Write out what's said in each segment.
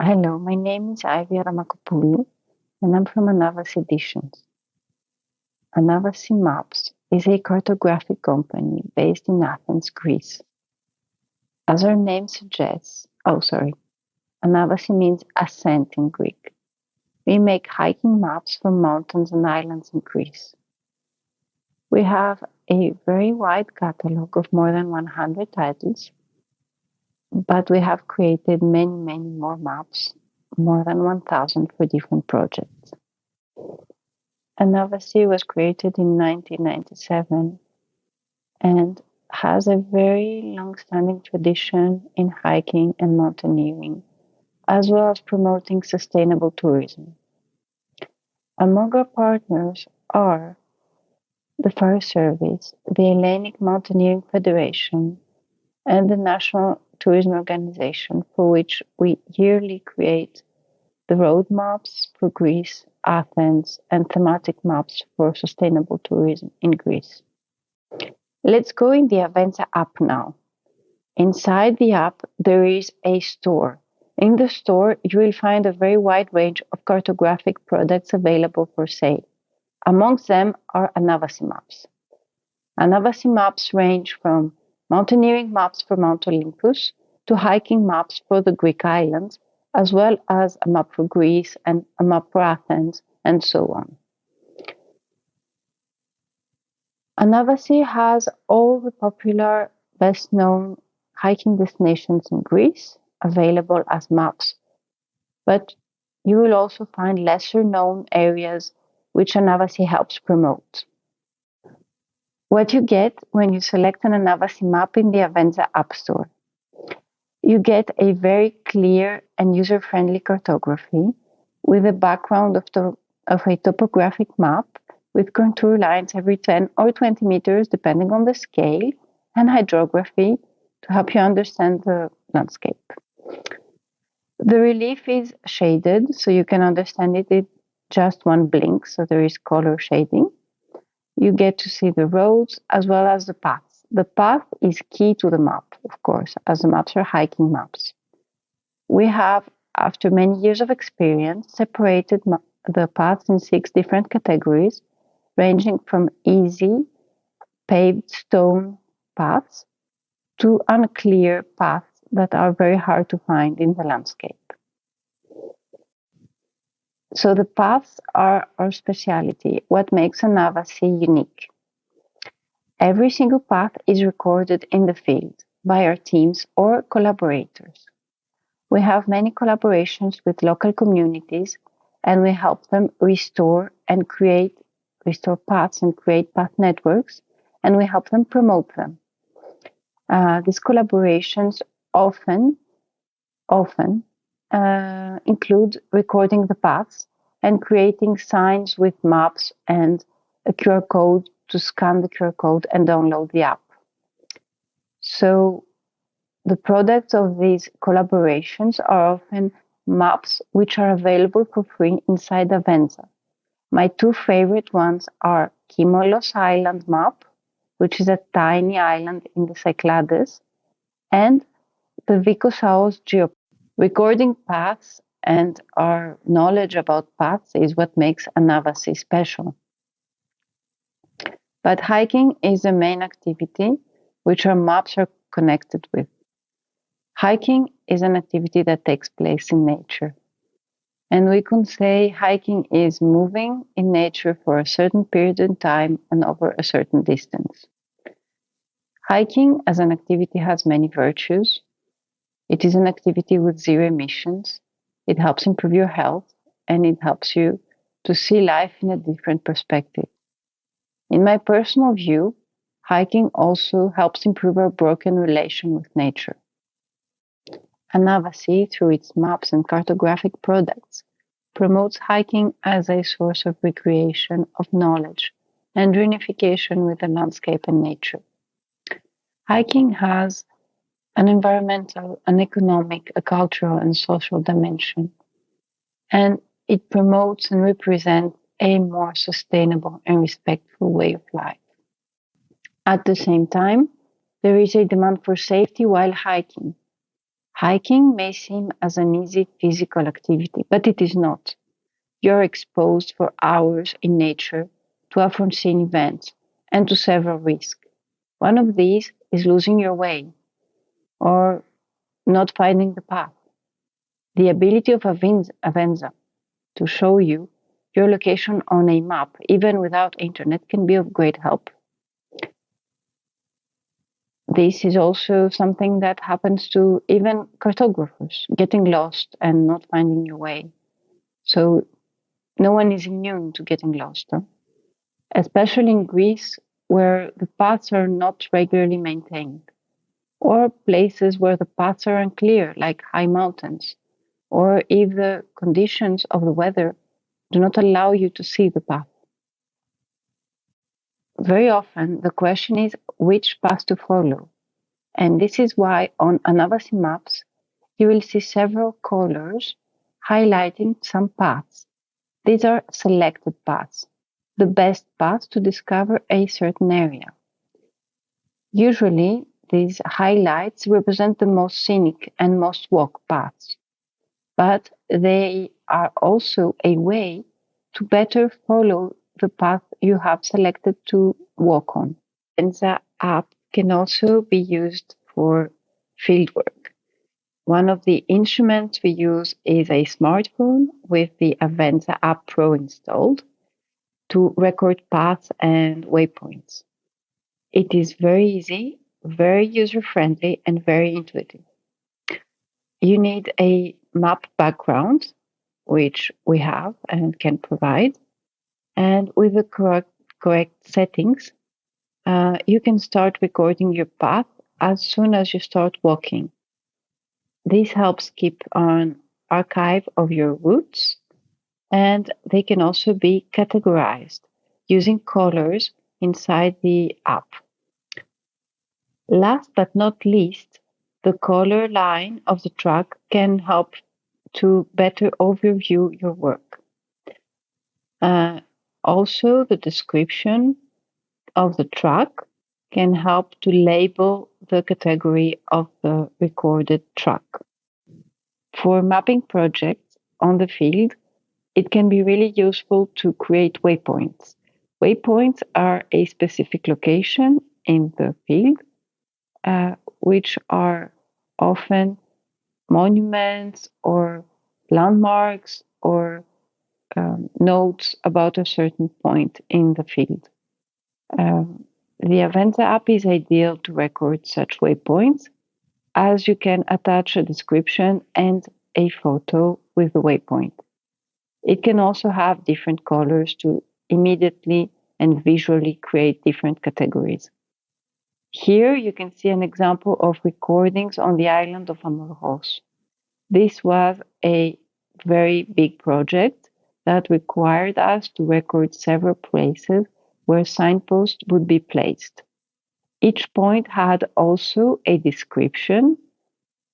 Hello, my name is Adamakopoulou, and I'm from Anavasi Editions. Anavasi Maps is a cartographic company based in Athens, Greece. As our name suggests, Anavasi means ascent in Greek. We make hiking maps for mountains and islands in Greece. We have a very wide catalog of more than 100 titles, but we have created many more maps, more than 1,000 for different projects. Anavasi was created in 1997 and has a very long-standing tradition in hiking and mountaineering, as well as promoting sustainable tourism. Among our partners are the Forest Service, the Hellenic Mountaineering Federation, and the National Tourism Organization, for which we yearly create the road maps for Greece, Athens, and thematic maps for sustainable tourism in Greece. Let's go in the Avenza app now. Inside the app, there is a store. In the store, you will find a very wide range of cartographic products available for sale. Amongst them are Anavasi Maps. Anavasi Maps range from mountaineering maps for Mount Olympus to hiking maps for the Greek islands, as well as a map for Greece and a map for Athens, and so on. Anavasi has all the popular, best-known hiking destinations in Greece available as maps, but you will also find lesser-known areas which Anavasi helps promote. What you get when you select an Anavasi map in the Avenza App Store. You get a very clear and user-friendly cartography with a background of a topographic map with contour lines every 10 or 20 meters, depending on the scale, and hydrography to help you understand the landscape. The relief is shaded, so you can understand it in just one blink, so there is color shading. You get to see the roads as well as the paths. The path is key to the map, of course, as the maps are hiking maps. We have, after many years of experience, separated the paths in 6 different categories, ranging from easy, paved stone paths to unclear paths that are very hard to find in the landscape. So the paths are our speciality, what makes Anavasi unique. Every single path is recorded in the field by our teams or collaborators. We have many collaborations with local communities, and we help them restore paths and create path networks, and we help them promote them. These collaborations often include recording the paths and creating signs with maps and a QR code to scan the QR code and download the app. So the products of these collaborations are often maps which are available for free inside Avenza. My 2 favorite ones are Kimolos Island map, which is a tiny island in the Cyclades, and the Vikosaos Geo. Recording paths and our knowledge about paths is what makes Anavasi special. But hiking is the main activity which our maps are connected with. Hiking is an activity that takes place in nature. And we can say hiking is moving in nature for a certain period of time and over a certain distance. Hiking as an activity has many virtues. It is an activity with 0 emissions. It helps improve your health, and it helps you to see life in a different perspective. In my personal view, hiking also helps improve our broken relation with nature. Anavasi, through its maps and cartographic products, promotes hiking as a source of recreation, of knowledge, and reunification with the landscape and nature. Hiking has an environmental, an economic, a cultural, and social dimension, and it promotes and represents a more sustainable and respectful way of life. At the same time, there is a demand for safety while hiking. Hiking may seem as an easy physical activity, but it is not. You're exposed for hours in nature to unforeseen events and to several risks. One of these is losing your way or not finding the path. The ability of Avenza to show you your location on a map, even without internet, can be of great help. This is also something that happens to even cartographers, getting lost and not finding your way. So no one is immune to getting lost, huh? Especially in Greece, where the paths are not regularly maintained, or places where the paths are unclear, like high mountains, or if the conditions of the weather do not allow you to see the path. Very often, the question is which path to follow. And this is why on Anavasi maps, you will see several colors highlighting some paths. These are selected paths, the best paths to discover a certain area. Usually, these highlights represent the most scenic and most walked paths, but they are also a way to better follow the path you have selected to walk on. Avenza app can also be used for fieldwork. One of the instruments we use is a smartphone with the Avenza App Pro installed to record paths and waypoints. It is very easy, very user-friendly, and very intuitive. You need a map background, which we have and can provide, and with the correct settings, you can start recording your path as soon as you start walking. This helps keep an archive of your routes, and they can also be categorized using colors inside the app. Last but not least, the color line of the track can help to better overview your work. Also, the description of the track can help to label the category of the recorded track. For mapping projects on the field, it can be really useful to create waypoints. Waypoints are a specific location in the field, which are often monuments or landmarks or notes about a certain point in the field. The Avenza app is ideal to record such waypoints, as you can attach a description and a photo with the waypoint. It can also have different colors to immediately and visually create different categories. Here you can see an example of recordings on the island of Amoros. This was a very big project that required us to record several places where signposts would be placed. Each point had also a description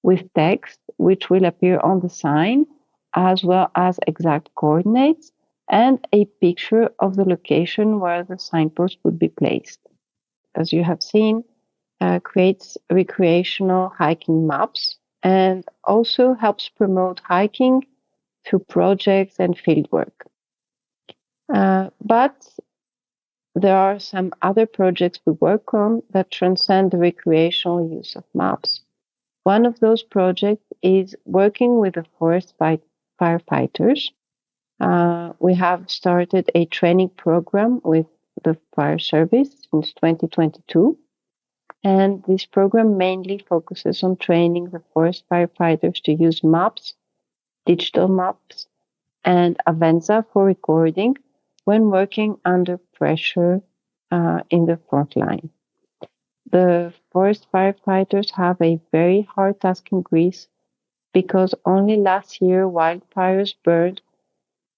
with text which will appear on the sign, as well as exact coordinates and a picture of the location where the signpost would be placed. As you have seen, creates recreational hiking maps and also helps promote hiking through projects and fieldwork. But there are some other projects we work on that transcend the recreational use of maps. One of those projects is working with the forest firefighters. We have started a training program with the fire service since 2022. And this program mainly focuses on training the forest firefighters to use maps, digital maps, and Avenza for recording when working under pressure in the front line. The forest firefighters have a very hard task in Greece because only last year wildfires burned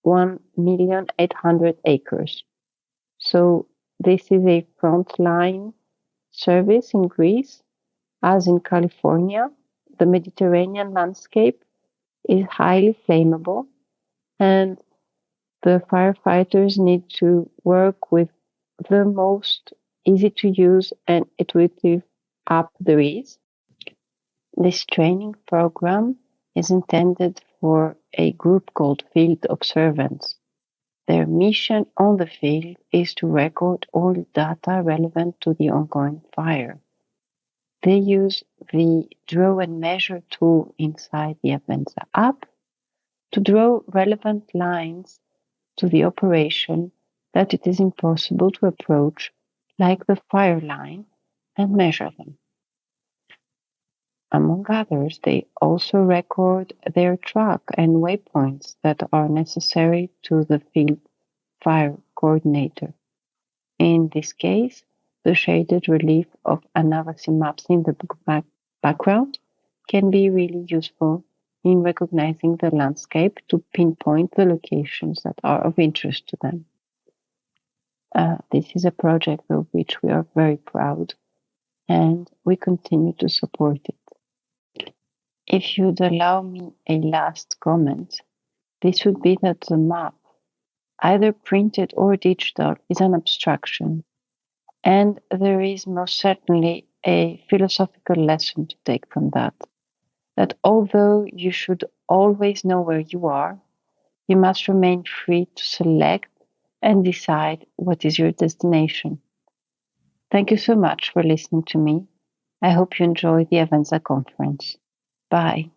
1,800,000 acres. So this is a frontline service in Greece. As in California, the Mediterranean landscape is highly flammable, and the firefighters need to work with the most easy to use and intuitive app there is. This training program is intended for a group called Field Observants. Their mission on the field is to record all data relevant to the ongoing fire. They use the Draw and Measure tool inside the Avenza app to draw relevant lines to the operation that it is impossible to approach, like the fire line, and measure them. Among others, they also record their track and waypoints that are necessary to the field fire coordinator. In this case, the shaded relief of Anavasi maps in the background can be really useful in recognizing the landscape to pinpoint the locations that are of interest to them. This is a project of which we are very proud, and we continue to support it. If you'd allow me a last comment, this would be that the map, either printed or digital, is an abstraction, and there is most certainly a philosophical lesson to take from that. That although you should always know where you are, you must remain free to select and decide what is your destination. Thank you so much for listening to me. I hope you enjoy the Avenza conference. Bye.